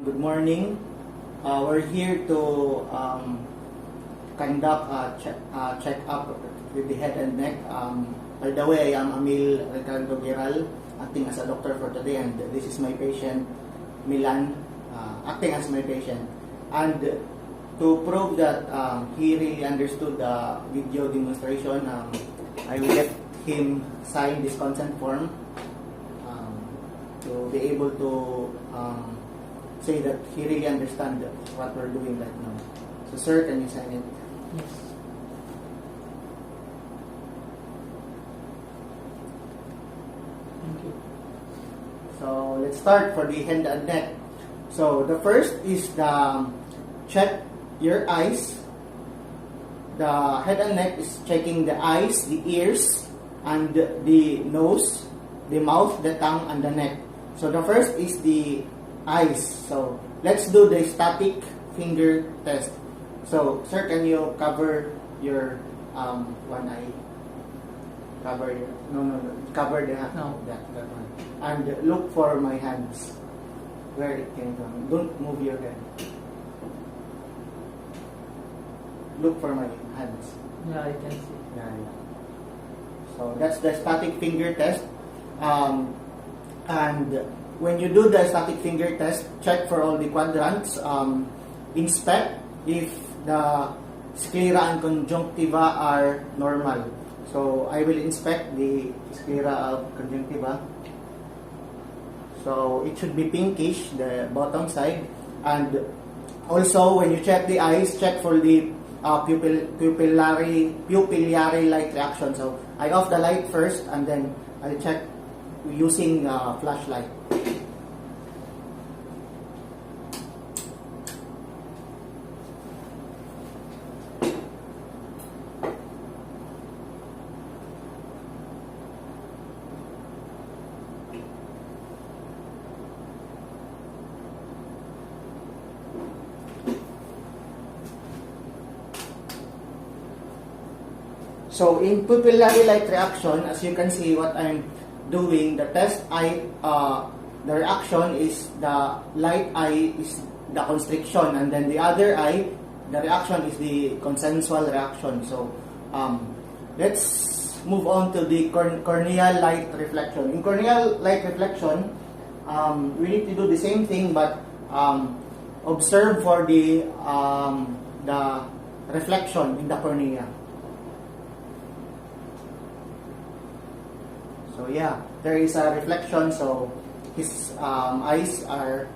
Good morning. We're here to conduct a check-up with the head and neck. By the way, I am Amiel Guiral, acting as a doctor for today, and this is my patient, Milan, acting as my patient. And to prove that he really understood the video demonstration, I will let him sign this consent form to be able to say that he really understands what we're doing right now. So sir, can you sign it? Yes. Thank you. So let's start for the head and neck. So the first is the check your eyes. The head and neck is checking the eyes, the ears, and the nose, the mouth, the tongue, and the neck. So the first is the eyes. So let's do the static finger test. So sir, can you cover your one eye? Cover your cover the No. that one, and look for my hands where it came from. Don't move your head. Look for my hands. Yeah, I can see. Yeah. So that's the static finger test. And when you do the static finger test, check for all the quadrants. Inspect if the sclera and conjunctiva are normal. So I will inspect the sclera of conjunctiva. So it should be pinkish, the bottom side. And also when you check the eyes, check for the pupillary light reaction. So I off the light first, and then I'll check using flashlight. So in pupillary light reaction, as you can see what I'm doing, the test eye, the reaction is the light eye is the constriction, and then the other eye, the reaction is the consensual reaction. So let's move on to the corneal light reflection. In corneal light reflection, we need to do the same thing, but observe for the reflection in the cornea. So yeah, there is a reflection, so his eyes are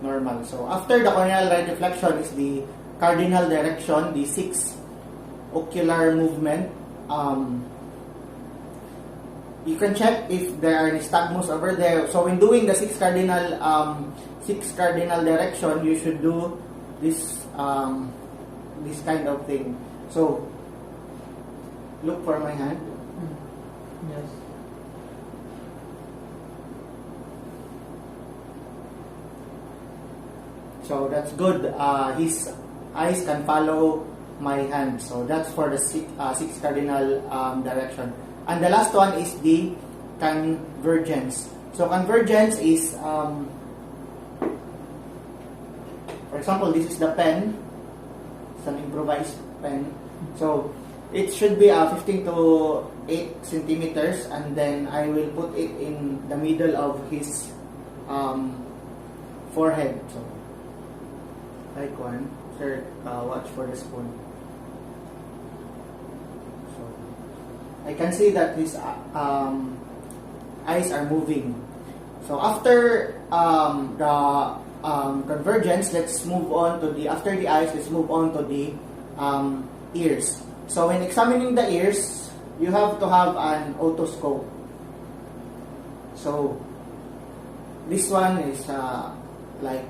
normal. So after the corneal light reflection is the cardinal direction, the 6 ocular movement. You can check if there are nystagmus over there. So when doing the 6 cardinal direction, you should do this this kind of thing. So look for my hand. Yes. So that's good. His eyes can follow my hand. So that's for the 6 cardinal direction. And the last one is the convergence. So convergence is, for example, this is the pen. It's an improvised pen. So it should be 15 to 8 centimeters, and then I will put it in the middle of his forehead. So like one, sir, watch for the spoon. So I can see that his eyes are moving. So after the convergence, let's move on to the, after the eyes, let's move on to the ears. So when examining the ears, you have to have an otoscope. So this one is like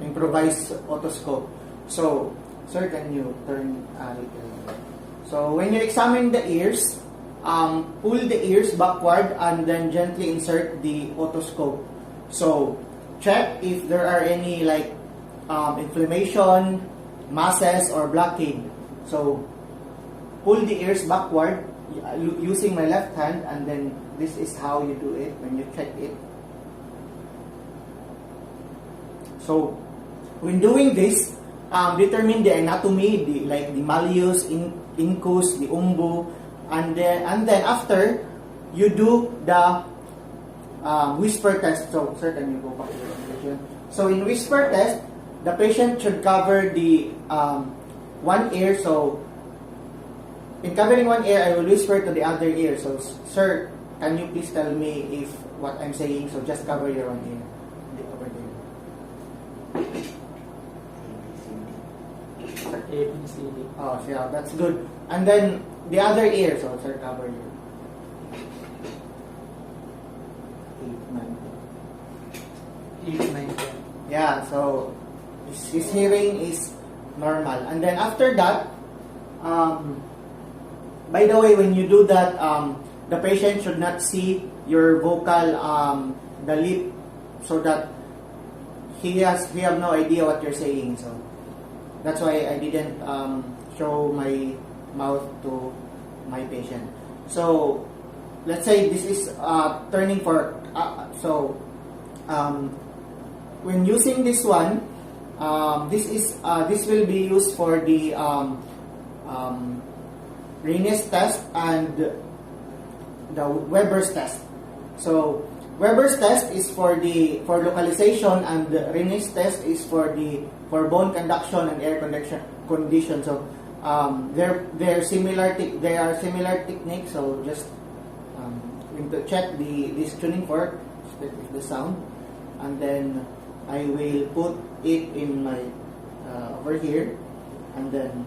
improvised otoscope. So sir, can you turn a little? So when you examine the ears, pull the ears backward and then gently insert the otoscope. So check if there are any like inflammation, masses, or blockade. So pull the ears backward using my left hand, and then this is how you do it when you check it. So when doing this, determine the anatomy, like the malleus, incus, the umbu, and then after you do the whisper test. So sir, can you go back to the presentation? So in whisper test, the patient should cover the one ear. So in covering one ear, I will whisper to the other ear. So sir, can you please tell me if what I'm saying? So just cover your one ear. Over there. A, B, C, D. Oh, yeah, that's good. And then the other ear. So sir, cover your 8, 9, 10. 8, 9, 10. Yeah, so his hearing is normal. And then after that, by the way, when you do that, the patient should not see your vocal, the lip, so that he have no idea what you're saying. So that's why I didn't show my mouth to my patient. So let's say this is turning for when using this one, this will be used for the Raynaud's test and the Weber's test. So Weber's test is for localization, and the Raynaud's test is for bone conduction and air condition. So they're similar. They are similar techniques. So just we to check this tuning fork, the sound, and then I will put it in my over here, and then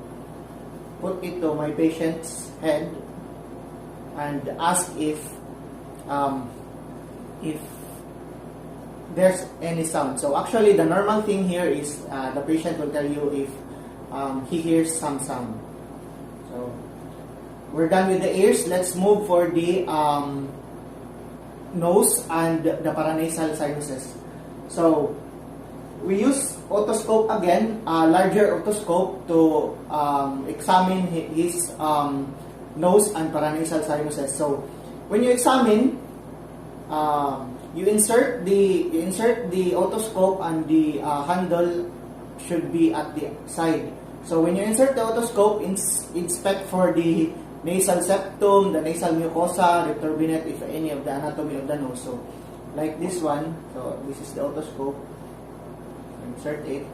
put it to my patient's head and ask if there's any sound. So actually the normal thing here is the patient will tell you if he hears some sound. So we're done with the ears. Let's move for the nose and the paranasal sinuses. So we use otoscope again, larger otoscope to examine his nose and paranasal sinuses. So when you examine, you insert the otoscope, and the handle should be at the side. So when you insert the otoscope, inspect for the nasal septum, the nasal mucosa, the turbinate, if any of the anatomy of the nose. So like this one, so this is the otoscope. Insert it.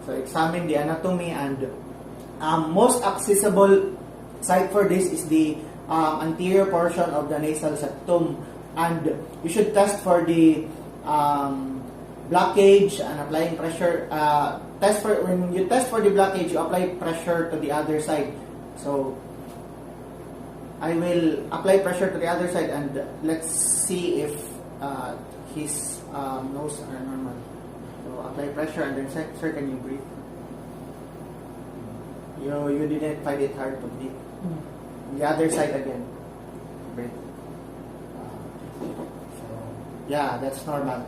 So examine the anatomy, and most accessible site for this is the anterior portion of the nasal septum, and you should test for the blockage and applying pressure. When you test for the blockage, you apply pressure to the other side. So I will apply pressure to the other side, and let's see if his nose are normal. So apply pressure, and then sir, can you breathe? You didn't find it hard to breathe. The other side again. Breathe. So yeah, that's normal.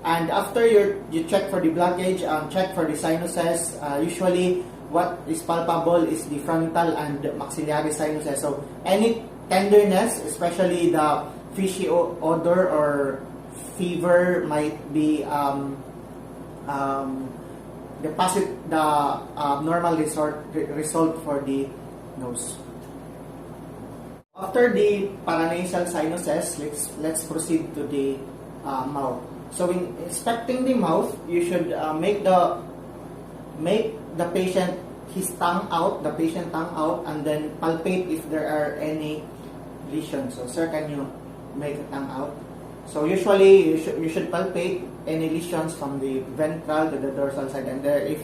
And after you check for the blockage, check for the sinuses. Usually, what is palpable is the frontal and maxillary sinuses. So any tenderness, especially the fishy odor or fever, might be the abnormal result for the nose. After the paranasal sinuses, let's proceed to the mouth. So in inspecting the mouth, you should make the patient tongue out, and then palpate if there are any lesions. So sir, can you make the tongue out? So usually you should palpate any lesions from the ventral to the dorsal side, and there if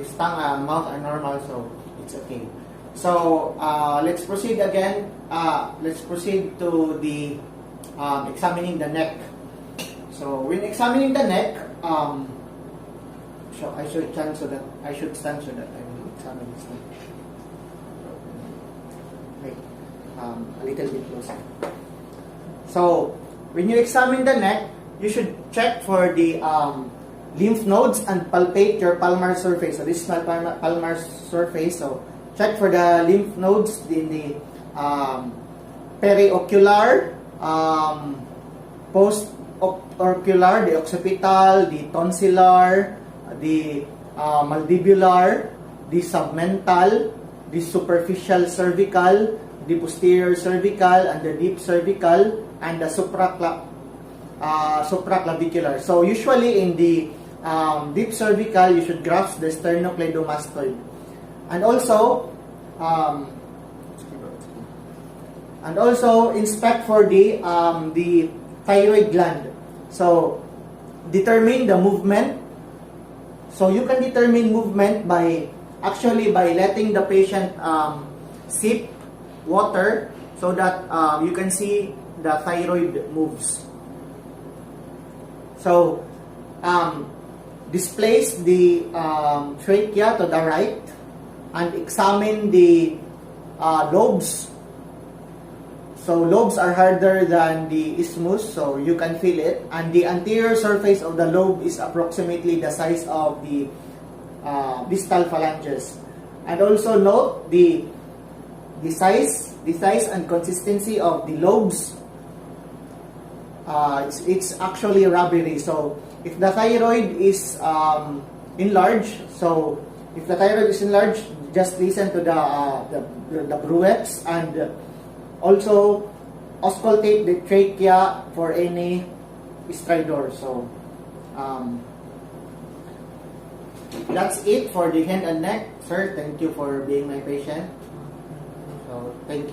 his tongue mouth are normal, so it's okay. So let's proceed again. Let's proceed to the examining the neck. So when examining the neck, so I should stand so that I will examine this neck. Wait, a little bit closer. So when you examine the neck, you should check for the lymph nodes and palpate your palmar surface. So this is my palmar surface. So check for the lymph nodes in the periocular, auricular, the occipital, the tonsillar, the mandibular, the submental, the superficial cervical, the posterior cervical, and the deep cervical, and the supraclavicular. So usually in the deep cervical, you should grasp the sternocleidomastoid. And also inspect for the thyroid gland. So determine the movement. So you can determine movement by letting the patient sip water so that you can see the thyroid moves. So displace the trachea to the right and examine the lobes. So lobes are harder than the isthmus, so you can feel it. And the anterior surface of the lobe is approximately the size of the distal phalanges. And also note the size and consistency of the lobes. It's actually rubbery. So if the thyroid is enlarged, just listen to the bruettes, and also auscultate the trachea for any stridor. So that's it for the hand and neck. Sir, thank you for being my patient. So thank you.